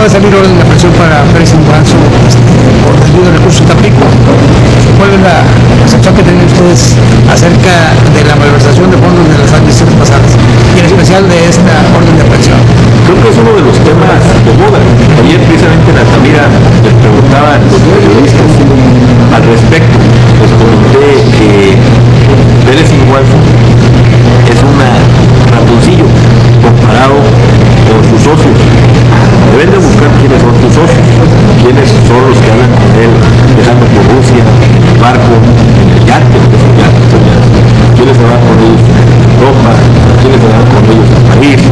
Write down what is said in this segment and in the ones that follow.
de salir orden de aprehensión para Pérez Inguanzo por desvío de recursos de Tampico. ¿Cuál es la percepción que tienen ustedes acerca de la malversación de fondos de las administraciones pasadas y en especial de esta orden de aprehensión? Creo que es uno de los temas de moda. Ayer precisamente en Altamira les preguntaban los periodistas al respecto. Les comenté que Pérez Inguanzo es un ratoncillo comparado con sus socios. Deben de buscar quiénes son sus socios, quiénes son los que hablan con él, viajando por Rusia, en el barco, en el yate, que es un yate, quiénes se van con ellos a Europa, quiénes se van con ellos a París,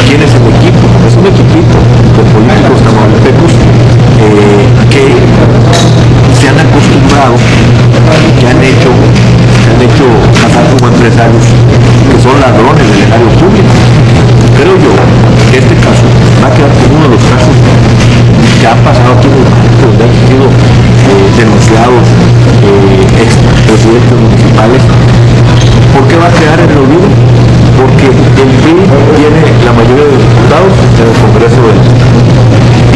quién es el equipo. Es un equipito de políticos tamaulipecos que se han acostumbrado, que han hecho pasar como empresarios que son ladrones del erario público. Creo yo que este caso va a quedar como uno de los casos que ha pasado aquí en el país, donde han sido denunciados expresidentes municipales. ¿Por qué va a quedar en el olvido? Porque el PRI tiene la mayoría de los diputados en el Congreso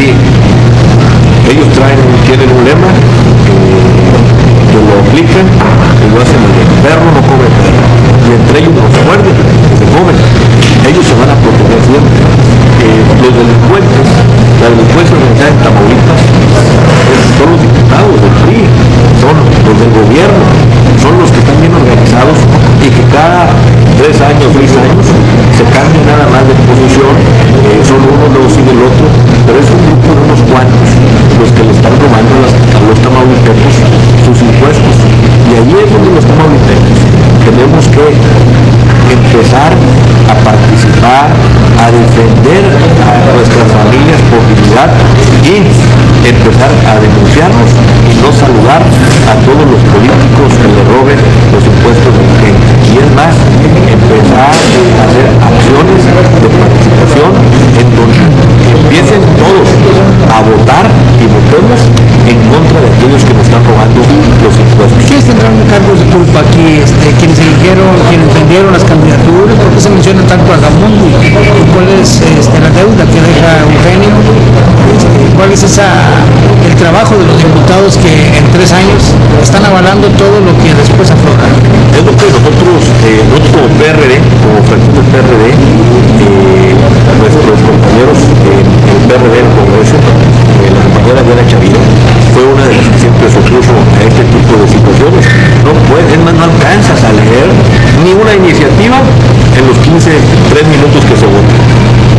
y ellos tienen un lema que lo aplican y lo hacen muy bien. Perro no come perro, y entre ellos no se muerden, se comen. Ellos se van a proteger siempre. Los delincuentes, la delincuencia organizada en Tamaulipas, son los diputados del PRI, son los del gobierno, son los que están bien organizados y que cada 3 años, 6 años se cambian nada más de posición, son uno, luego sigue el otro, pero es un grupo de unos cuantos los que le están robando a los tamaulipecos sus impuestos. Y ahí es donde los tamaulipecos tenemos que empezar a participar, a defender a nuestras familias por dignidad y empezar a denunciarnos y no saludar a todos los políticos que le roben los impuestos de la gente. Y es más, empezar a hacer acciones de participación en donde empiecen todos a votar y votemos en contra de aquellos que nos están robando los impuestos. ¿Quiénes tendrán cargos de culpa aquí? ¿Quiénes eligieron, quienes vendieron las candidaturas? ¿Por qué se menciona tanto a Gamundi? ¿Cuál es la deuda que deja Eugenio? ¿Cuál es el trabajo de los diputados que en 3 años están avalando todo lo que después aflora? Es lo que nosotros como PRD, como fracción del PRD, nuestros compañeros en el PRD del Congreso, la compañera Diana Chavira, fue una de las que siempre se opuso a este tipo de situaciones. No puede, es más, no alcanzas a leer ni una iniciativa en los 3 minutos que se votó.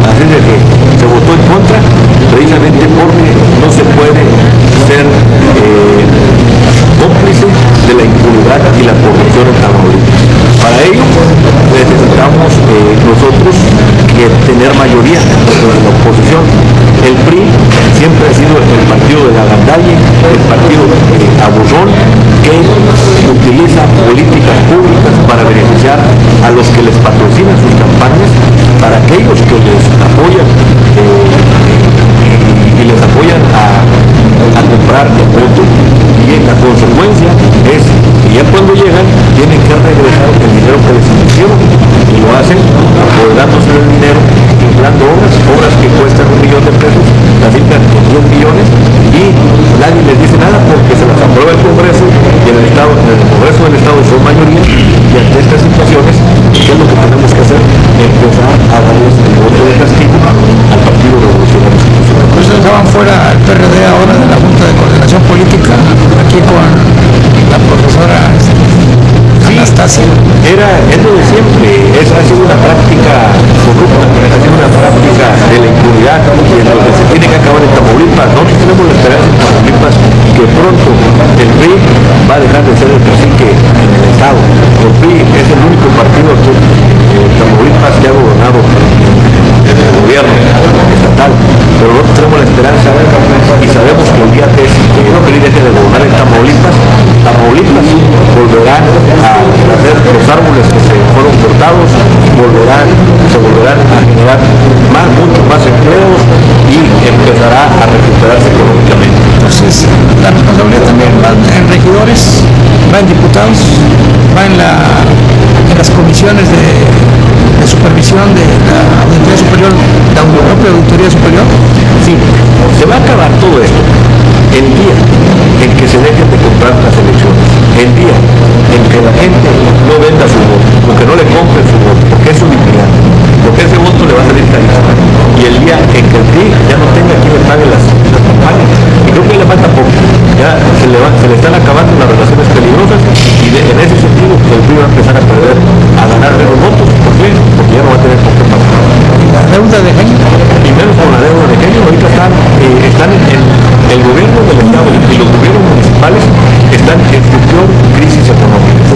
Así de que se votó en contra precisamente porque no se puede ser cómplice de la impunidad y la corrupción en Tamaulipas. Para ello necesitamos nosotros tener mayoría en la oposición. El PRI siempre ha sido el partido de la gandalle, el partido abusón, que utiliza políticas públicas para beneficiar a los que les patrocinan sus campañas, para aquellos que les apoyan y les apoyan a comprar el voto. Y la consecuencia es que ya cuando llegan tienen que regresar el dinero que les invirtieron, y lo hacen apoderándose del dinero, inflando obras que cuestan $1 millón, las inflan en 10 millones y nadie les dice nada porque se las aprueba el Congreso y en el Congreso del Estado son mayoría. Y ante estas situaciones, ¿qué es lo que tenemos que hacer? Empezar a darles el voto de castigo al Partido Revolucionario Institucional. Pues estaban fuera el PRD ahora de la Junta de Coordinación Política, aquí con la profesora Anastasia. Es lo de siempre, ha sido una práctica corrupta, ha sido una práctica de la impunidad y en lo que se tiene que acabar en Tamaulipas. Nosotros tenemos la esperanza en Tamaulipas que pronto el PRI va a dejar de ser el cacique en el Estado. El PRI es el único partido que Tamaulipas que ha gobernado en el gobierno estatal, pero nosotros tenemos la esperanza y sabemos que el día que el PRI deje de gobernar en Tamaulipas volverán a hacer los árboles que se fueron cortados, se volverán a generar la gente no venda su voto, porque no le compre su voto, porque es su dignidad, porque ese voto le va a salir carísimo. Y el día en que el PRI ya no tenga quien le pague las campañas, y creo que le falta poco, ya se le están acabando las relaciones peligrosas, y en ese sentido el PRI va a empezar a perder, a ganar menos votos. ¿Por qué? Porque ya no va a tener con qué pagar. La deuda de genio. Y menos con la deuda de genio. Ahorita están en el gobierno del Estado y los gobiernos municipales están en su peor crisis económica.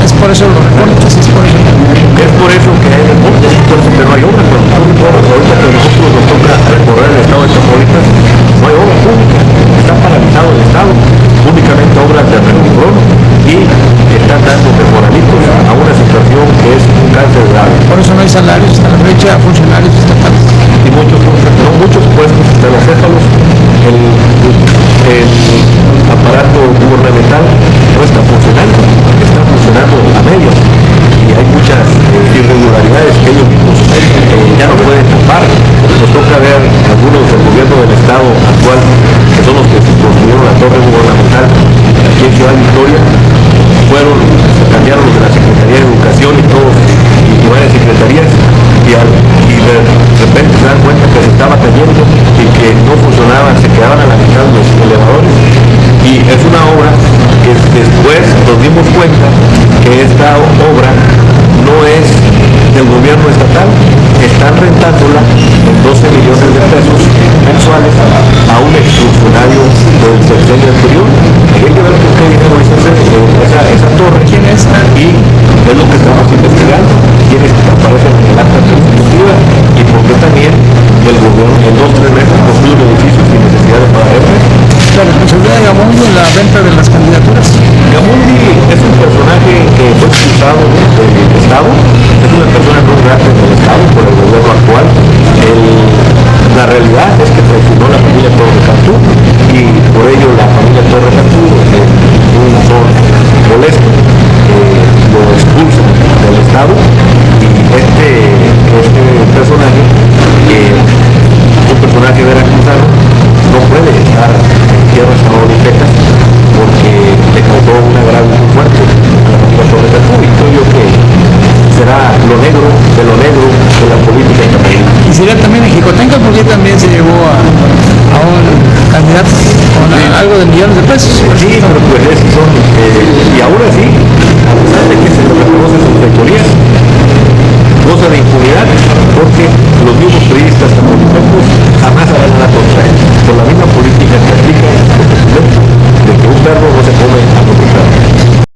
Es por eso los recortes, es por eso. Es por eso que hay recortes, pero no hay obra. Ahorita que nosotros nos toca recorrer el estado de Tamaulipas, no hay obra pública, está paralizado el estado, únicamente obras de rendición, y están dando mejoramientos a una situación que es un cáncer grave. Por eso no hay salarios, hasta la fecha funcionarios estatales. Y muchos puestos de los céfalos, el aparato gubernamental no está funcionando, está funcionando a medias, y hay muchas irregularidades que ellos mismos ya no pueden tapar. Nos toca ver algunos del gobierno del estado actual, que son los que construyeron la torre gubernamental aquí en Ciudad Victoria, se cambiaron de la Secretaría de Educación y todos, y varias secretarías, y de repente se dan cuenta que se estaba cayendo y que no funcionaban, se quedaban a la mitad los elevadores. Y es una obra que después nos dimos cuenta que esta obra no es del gobierno estatal, están rentándola en 12 millones de pesos mensuales a un exfuncionario del sexenio anterior. Hay que ver por qué dinero es esa torre, quién es, y es lo que estamos investigando, quiénes aparecen en el acta constitutiva, y por qué también el gobierno en 2 o 3 meses construye un edificio sin necesidad de pagar EPRES. La responsabilidad de Gamundi en la venta de las candidaturas. Gamundi es un personaje que fue expulsado del Estado, es una persona no grata en el Estado por el gobierno actual. La realidad es que traicionó la familia Torre Cantú, y por ello la familia Torre Cantú, un son molesto, lo expulsan del Estado, y este personaje, un personaje veracruzano, no puede estar en tierras tamaulipecas porque le causó un agravio muy fuerte a la familia Torre Cantú, y creo yo que será lo negro de la política en Tamaulipas. Y sería también en Jicotenca, porque también se llevó a un candidato con algo de millones de pesos. Sí, pero pues y ahora sí, a pesar de que se le reconoce sus fechorías, goza de impunidad, porque